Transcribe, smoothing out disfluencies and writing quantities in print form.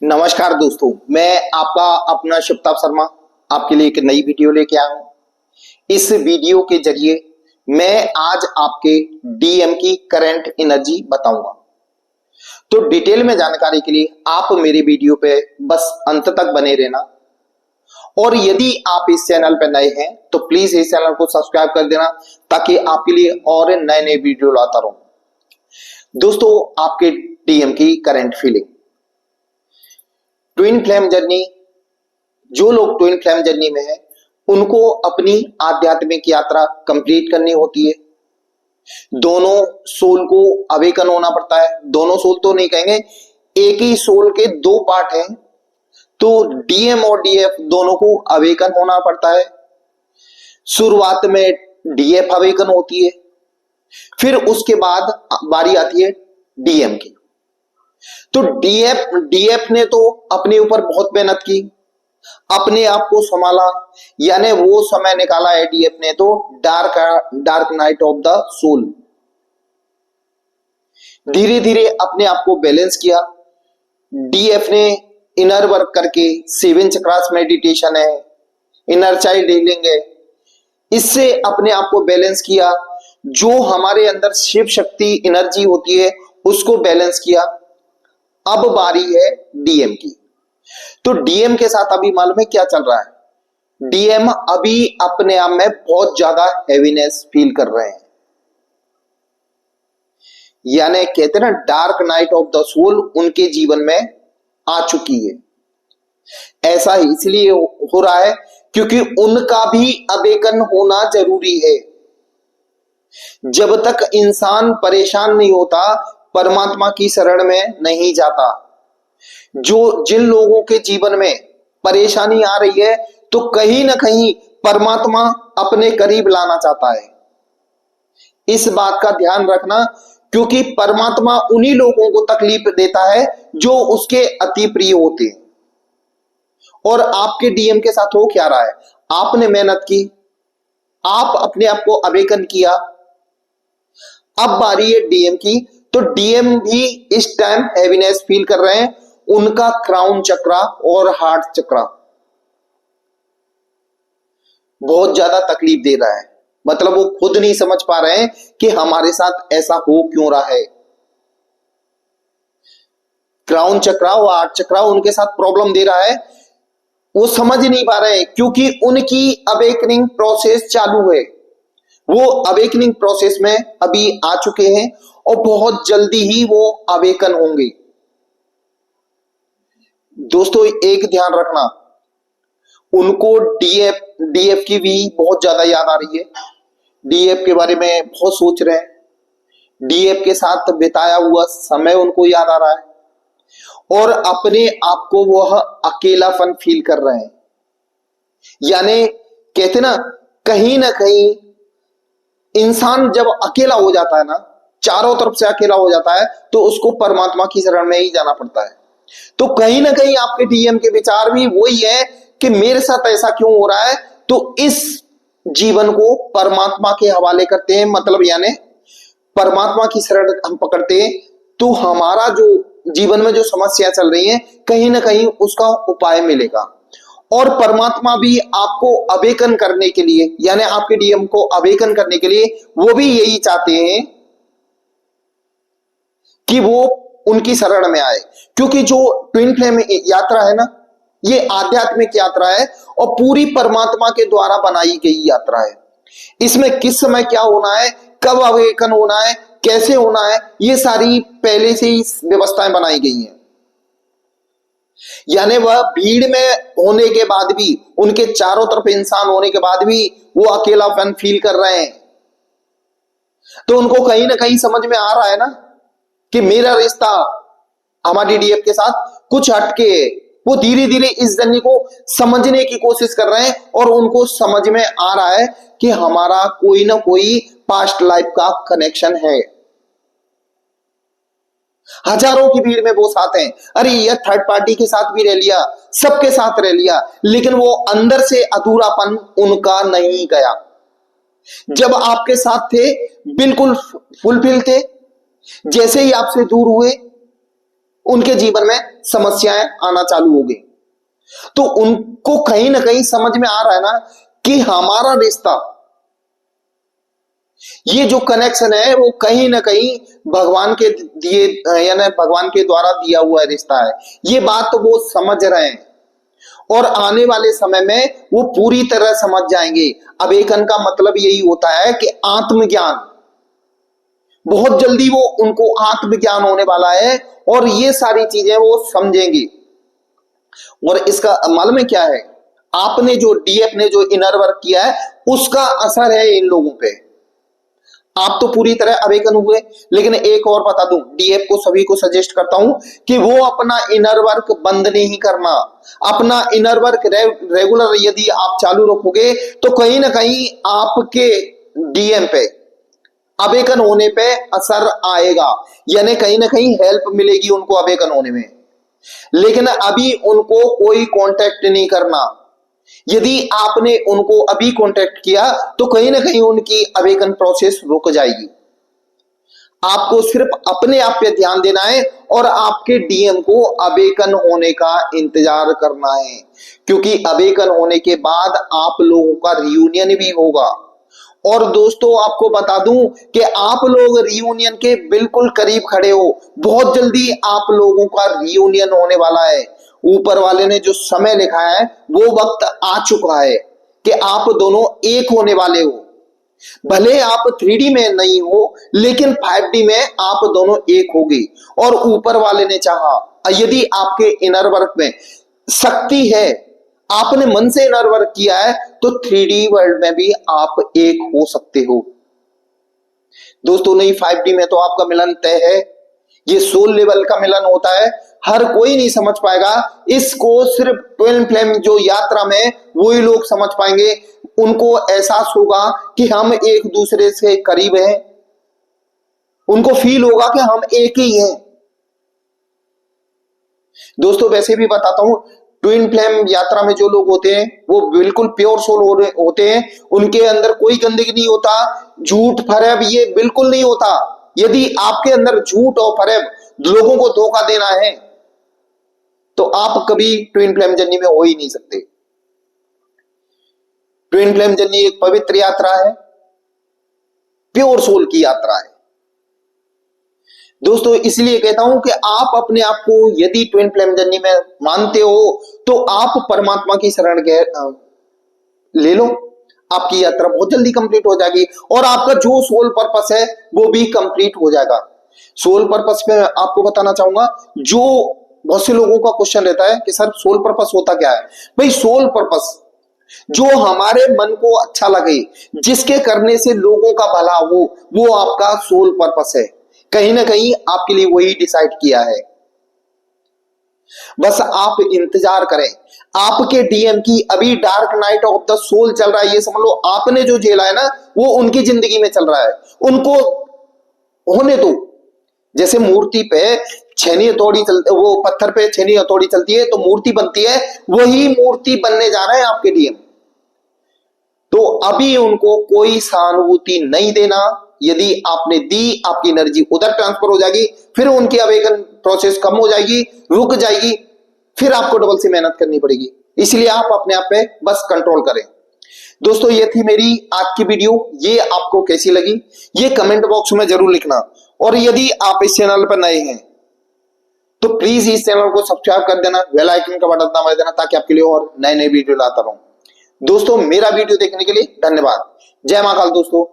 नमस्कार दोस्तों, मैं आपका अपना शिवताप शर्मा आपके लिए एक नई वीडियो लेके आया हूं। इस वीडियो के जरिए मैं आज आपके डीएम की करंट एनर्जी बताऊंगा। तो डिटेल में जानकारी के लिए आप मेरे वीडियो पे बस अंत तक बने रहना। और यदि आप इस चैनल पर नए हैं तो प्लीज इस चैनल को सब्सक्राइब कर देना ताकि आपके लिए और नए नए वीडियो लाता रहूं। दोस्तों, आपके डीएम की current feeling, twin flame journey, जो लोग ट्विन फ्लेम जर्नी में है उनको अपनी आध्यात्मिक यात्रा कंप्लीट करनी होती है। दोनों सोल को अवेकन होना पड़ता है। दोनों सोल तो नहीं कहेंगे, एक ही सोल के दो पार्ट हैं, तो डीएम और डीएफ दोनों को अवेकन होना पड़ता है। शुरुआत में डीएफ अवेकन होती है, फिर उसके बाद बारी आती है डीएम की। तो डीएफ ने तो अपने ऊपर बहुत मेहनत की, अपने आप को संभाला, यानी वो समय निकाला है डीएफ ने तो dark night of the soul. धीरे धीरे अपने आप को बैलेंस किया। डीएफ ने इनर वर्क करके 7 चक्रास मेडिटेशन है, इनर चाइल्ड हीलिंग है, इससे अपने आप को बैलेंस किया। जो हमारे अंदर शिव शक्ति एनर्जी होती है उसको बैलेंस किया। अब बारी है डीएम की। तो डीएम के साथ अभी मालूम है क्या चल रहा है? डीएम अभी अपने आप में बहुत ज्यादा हैवीनेस फील कर रहे हैं, यानी कहते हैं ना, dark night of the soul उनके जीवन में आ चुकी है। ऐसा इसलिए हो रहा है क्योंकि उनका भी अवेकन होना जरूरी है। जब तक इंसान परेशान नहीं होता परमात्मा की शरण में नहीं जाता। जिन लोगों के जीवन में परेशानी आ रही है तो कहीं ना कहीं परमात्मा अपने करीब लाना चाहता है। इस बात का ध्यान रखना, क्योंकि परमात्मा उन्हीं लोगों को तकलीफ देता है जो उसके अति प्रिय होते हैं। और आपके डीएम के साथ हो क्या रहा है? आपने मेहनत की, आप अपने आप को अवेकन किया, अब बारी है डीएम की। तो डीएम भी इस टाइम हैवीनेस फील कर रहे हैं। उनका क्राउन चक्रा और हार्ट चक्रा बहुत ज्यादा तकलीफ दे रहा है। मतलब वो खुद नहीं समझ पा रहे हैं कि हमारे साथ ऐसा हो क्यों रहा है। क्राउन चक्रा और हार्ट चक्रा उनके साथ प्रॉब्लम दे रहा है। वो समझ नहीं पा रहे हैं क्योंकि उनकी अवेकनिंग प्रोसेस चालू है। वो अवेकनिंग प्रोसेस में अभी आ चुके हैं और बहुत जल्दी ही वो अवेकन होंगे। दोस्तों, एक ध्यान रखना, उनको डीएफ की भी बहुत ज्यादा याद आ रही है। डीएफ के बारे में बहुत सोच रहे हैं। डीएफ के साथ बिताया हुआ समय उनको याद आ रहा है और अपने आप को वह अकेलापन फील कर रहे हैं। यानी कहते ना कहीं इंसान जब अकेला हो जाता है ना, चारों तरफ से अकेला हो जाता है, तो उसको परमात्मा की शरण में ही जाना पड़ता है। तो कहीं ना कहीं आपके डीएम के विचार भी वही है कि मेरे साथ ऐसा क्यों हो रहा है। तो इस जीवन को परमात्मा के हवाले करते हैं, मतलब यानी परमात्मा की शरण हम पकड़ते हैं तो हमारा जो जीवन में जो समस्या चल रही है कहीं ना कहीं उसका उपाय मिलेगा। और परमात्मा भी आपको अवेकन करने के लिए, यानी आपके डीएम को अवेकन करने के लिए, वो भी यही चाहते हैं कि वो उनकी शरण में आए। क्योंकि जो ट्विन फ्लेम यात्रा है ना, ये आध्यात्मिक यात्रा है और पूरी परमात्मा के द्वारा बनाई गई यात्रा है। इसमें किस समय क्या होना है, कब अवेकन होना है, कैसे होना है, ये सारी पहले से ही व्यवस्थाएं बनाई गई हैं। यानी वह भीड़ में होने के बाद भी, उनके चारों तरफ इंसान होने के बाद भी वो अकेलापन फील कर रहे हैं। तो उनको कहीं ना कहीं समझ में आ रहा है ना कि मेरा रिश्ता हमारी डीएफ के साथ कुछ हटके है। वो धीरे धीरे इस जर्नी को समझने की कोशिश कर रहे हैं और उनको समझ में आ रहा है कि हमारा कोई ना कोई पास्ट लाइफ का कनेक्शन है। हजारों की भीड़ में वो साथ हैं। अरे यह थर्ड पार्टी के साथ भी रह लिया, सबके साथ रह लिया, लेकिन वो अंदर से अधूरापन उनका नहीं गया। जब आपके साथ थे बिल्कुल फुलफिल थे, जैसे ही आपसे दूर हुए उनके जीवन में समस्याएं आना चालू हो गई। तो उनको कहीं ना कहीं समझ में आ रहा है ना कि हमारा रिश्ता, ये जो कनेक्शन है वो कहीं ना कहीं भगवान के दिए, यानी भगवान के द्वारा दिया हुआ रिश्ता है। ये बात तो वो समझ रहे हैं और आने वाले समय में वो पूरी तरह समझ जाएंगे। अवेकन का मतलब यही होता है कि आत्मज्ञान, बहुत जल्दी वो उनको आत्मज्ञान होने वाला है और ये सारी चीजें वो समझेंगे। और इसका मालूम है क्या है, आपने जो डीएफ ने जो इनर वर्क किया है उसका असर है इन लोगों पे। आप तो पूरी तरह अवेकन हुए, लेकिन एक और बता दूं, डीएफ को सभी को सजेस्ट करता हूं कि वो अपना इनर वर्क बंद नहीं करना। अपना इनर वर्क रेगुलर यदि आप चालू रखोगे तो कहीं ना कहीं आपके डीएम पे, अवेकन होने पे असर आएगा, यानी कहीं ना कहीं हेल्प मिलेगी उनको अवेकन होने में। लेकिन अभी उनको कोई कांटेक्ट नहीं करना। यदि आपने उनको अभी कांटेक्ट किया तो कहीं ना कहीं उनकी अवेकन प्रोसेस रुक जाएगी। आपको सिर्फ अपने आप पे ध्यान देना है और आपके डीएम को अवेकन होने का इंतजार करना है, क्योंकि अवेकन होने के बाद आप लोगों का रियूनियन भी होगा। और दोस्तों आपको बता दूं कि आप लोग रियूनियन के बिल्कुल करीब खड़े हो, बहुत जल्दी आप लोगों का रियूनियन होने वाला है। ऊपर वाले ने जो समय लिखा है वो वक्त आ चुका है कि आप दोनों एक होने वाले हो। भले आप 3D में नहीं हो लेकिन 5D में आप दोनों एक होगे। और ऊपर वाले ने चाहा, यदि आपके इनर वर्क में शक्ति है, आपने मन से इनर वर्क किया है, तो 3D वर्ल्ड में भी आप एक हो सकते हो। दोस्तों नहीं, 5D में तो आपका मिलन तय है, ये सोल लेवल का मिलन होता है, हर कोई नहीं समझ पाएगा इसको। सिर्फ ट्विन फ्लेम जो यात्रा में वही लोग समझ पाएंगे, उनको एहसास होगा कि हम एक दूसरे से करीब हैं, उनको फील होगा कि हम एक ही हैं। दोस्तों वैसे भी बताता हूं, ट्विन फ्लेम यात्रा में जो लोग होते हैं वो बिल्कुल प्योर सोल होते हैं, उनके अंदर कोई गंदगी नहीं होता, झूठ फरेब ये बिल्कुल नहीं होता। यदि आपके अंदर झूठ और फरेब, लोगों को धोखा देना है, तो आप कभी ट्विन फ्लेम जर्नी में हो ही नहीं सकते। ट्विन फ्लेम जर्नी एक पवित्र यात्रा है, प्योर सोल की यात्रा है। दोस्तों इसलिए कहता हूं कि आप अपने आप को यदि ट्विन फ्लेम जर्नी में मानते हो तो आप परमात्मा की शरण ले लो, आपकी यात्रा बहुत जल्दी कंप्लीट हो जाएगी और आपका जो सोल पर्पस है वो भी कंप्लीट हो जाएगा। सोल पर्पस में आपको बताना चाहूंगा, जो बहुत से लोगों का क्वेश्चन रहता है कि सर सोल पर्पस होता क्या है। भाई सोल पर्पस जो हमारे मन को अच्छा लगे, जिसके करने से लोगों का भला हो, वो आपका सोल पर्पस है। कहीं ना कहीं आपके लिए वही डिसाइड किया है। बस आप इंतजार करें। आपके डीएम की अभी dark night of the soul चल रहा है, ये समझ लो आपने जो झेला है ना वो उनकी जिंदगी में चल रहा है, उनको होने दो। जैसे मूर्ति पे छेनी हथौड़ी चलती, वो पत्थर पे छेनी हथौड़ी चलती है तो मूर्ति बनती है, वही मूर्ति बनने जा रहे हैं आपके डीएम। तो अभी उनको कोई सहानुभूति नहीं देना। यदि आपने दी, आपकी एनर्जी उधर ट्रांसफर हो जाएगी, फिर उनकी अवेकन प्रोसेस कम हो जाएगी, रुक जाएगी, फिर आपको डबल से मेहनत करनी पड़ेगी। इसलिए आप अपने आप पे बस कंट्रोल करें। दोस्तों ये थी मेरी आज की वीडियो, ये आपको कैसी लगी ये कमेंट बॉक्स में जरूर लिखना। और यदि आप इस चैनल पर नए हैं तो प्लीज इस चैनल को सब्सक्राइब कर देना, बेल आइकन का बटन दबा देना, ताकि आपके लिए और नए नए वीडियो लाता रहूं। दोस्तों मेरा वीडियो देखने के लिए धन्यवाद। जय महाकाल दोस्तों।